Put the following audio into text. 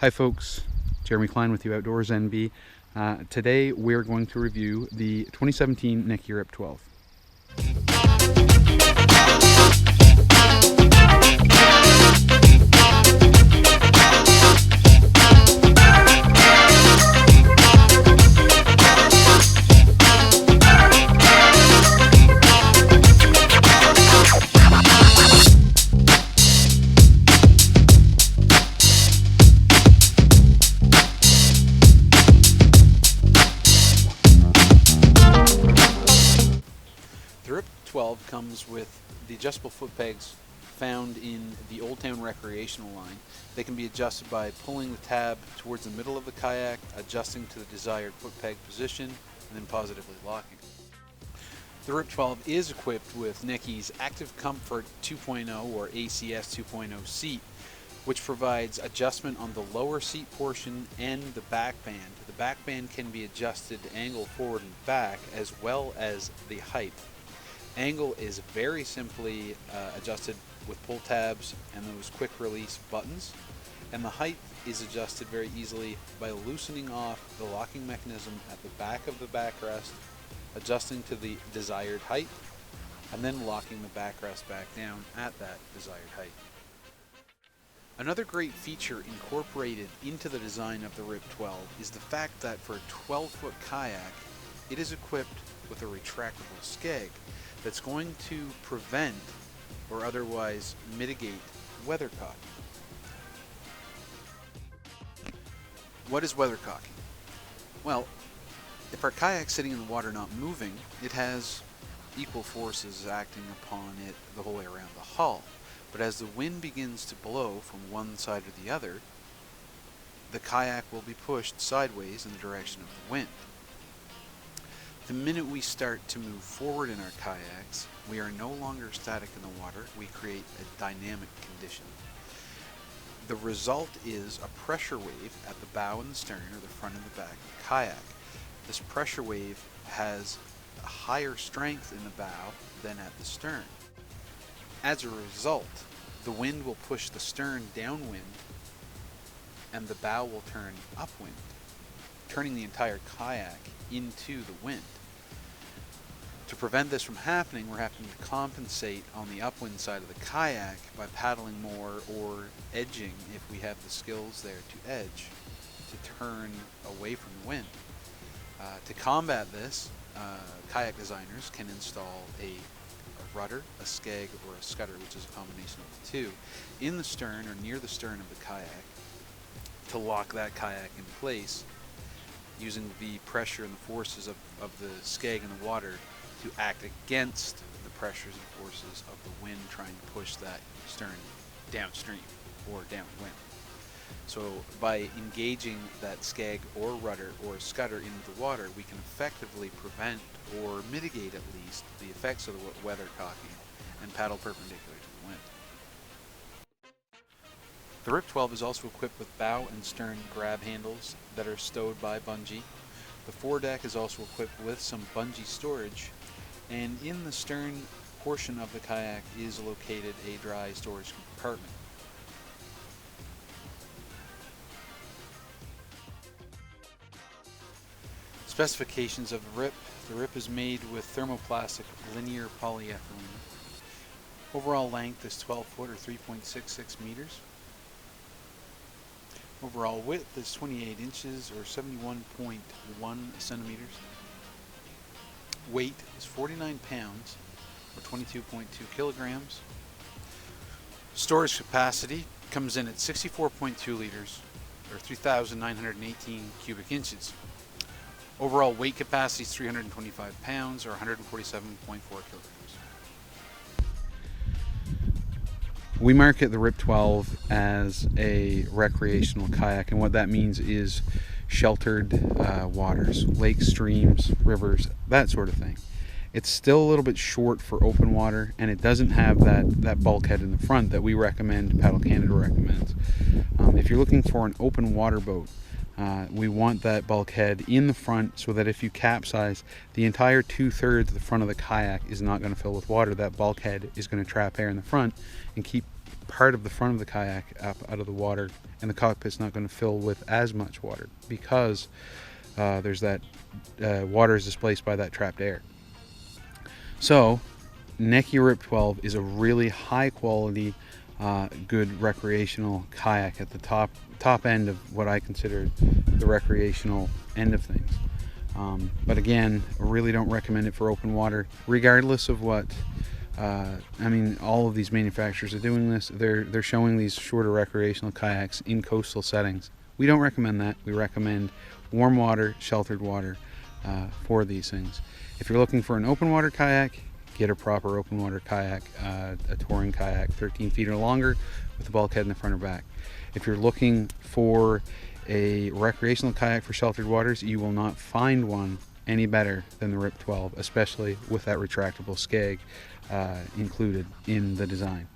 Hi folks, Jeremy Klein with you, OutdoorsNB. Today we're going to review the 2017 Necky Rip 12. The Rip 12 comes with the adjustable foot pegs found in the Old Town recreational line. They can be adjusted by pulling the tab towards the middle of the kayak, adjusting to the desired foot peg position, and then positively locking. The Rip 12 is equipped with Necky's Active Comfort 2.0 or ACS 2.0 seat, which provides adjustment on the lower seat portion and the back band. The back band can be adjusted to angle forward and back, as well as the height. Angle is very simply adjusted with pull tabs and those quick release buttons, and the height is adjusted very easily by loosening off the locking mechanism at the back of the backrest, adjusting to the desired height, and then locking the backrest back down at that desired height. Another great feature incorporated into the design of the Rip 12 is the fact that for a 12-foot kayak, it is equipped with a retractable skeg that's going to prevent or otherwise mitigate weathercocking. What is weathercocking? Well, if our kayak's sitting in the water not moving, it has equal forces acting upon it the whole way around the hull. But as the wind begins to blow from one side or the other, the kayak will be pushed sideways in the direction of the wind. The minute we start to move forward in our kayaks, we are no longer static in the water, we create a dynamic condition. The result is a pressure wave at the bow and the stern, or the front and the back of the kayak. This pressure wave has a higher strength in the bow than at the stern. As a result, the wind will push the stern downwind and the bow will turn upwind, turning the entire kayak into the wind. To prevent this from happening, we're having to compensate on the upwind side of the kayak by paddling more or edging if we have the skills there to edge, to turn away from the wind. To combat this, kayak designers can install a rudder, a skeg, or a scudder, which is a combination of the two, in the stern or near the stern of the kayak to lock that kayak in place, using the pressure and the forces of the skeg in the water to act against the pressures and forces of the wind trying to push that stern downstream or downwind. So by engaging that skeg or rudder or scudder into the water, we can effectively prevent or mitigate at least the effects of the weathercocking and paddle perpendicular to the wind. The Rip 12 is also equipped with bow and stern grab handles that are stowed by bungee. The foredeck is also equipped with some bungee storage, and in the stern portion of the kayak is located a dry storage compartment. Specifications of the Rip. The Rip is made with thermoplastic linear polyethylene. Overall length is 12 foot or 3.66 meters. Overall width is 28 inches or 71.1 centimeters. Weight is 49 pounds or 22.2 kilograms. Storage capacity comes in at 64.2 liters or 3,918 cubic inches. Overall weight capacity is 325 pounds or 147.4 kilograms. We market the Rip 12 as a recreational kayak, and what that means is sheltered waters, lakes, streams, rivers, that sort of thing. It's still a little bit short for open water, and it doesn't have that bulkhead in the front that we recommend, Paddle Canada recommends. If you're looking for an open water boat, we want that bulkhead in the front so that if you capsize, the entire 2/3 of the front of the kayak is not going to fill with water. That bulkhead is going to trap air in the front and keep part of the front of the kayak up out of the water, and the cockpit's not going to fill with as much water because there's that water is displaced by that trapped air. So Necky Rip 12 is a really high quality, good recreational kayak at the top end of what I consider the recreational end of things. But again, I really don't recommend it for open water, regardless of what. I mean, all of these manufacturers are doing this. They're showing these shorter recreational kayaks in coastal settings. We don't recommend that. We recommend warm water, sheltered water for these things. If you're looking for an open water kayak, get a proper open water kayak, a touring kayak, 13 feet or longer, with a bulkhead in the front or back. If you're looking for a recreational kayak for sheltered waters, you will not find one any better than the Rip 12, especially with that retractable skeg included in the design.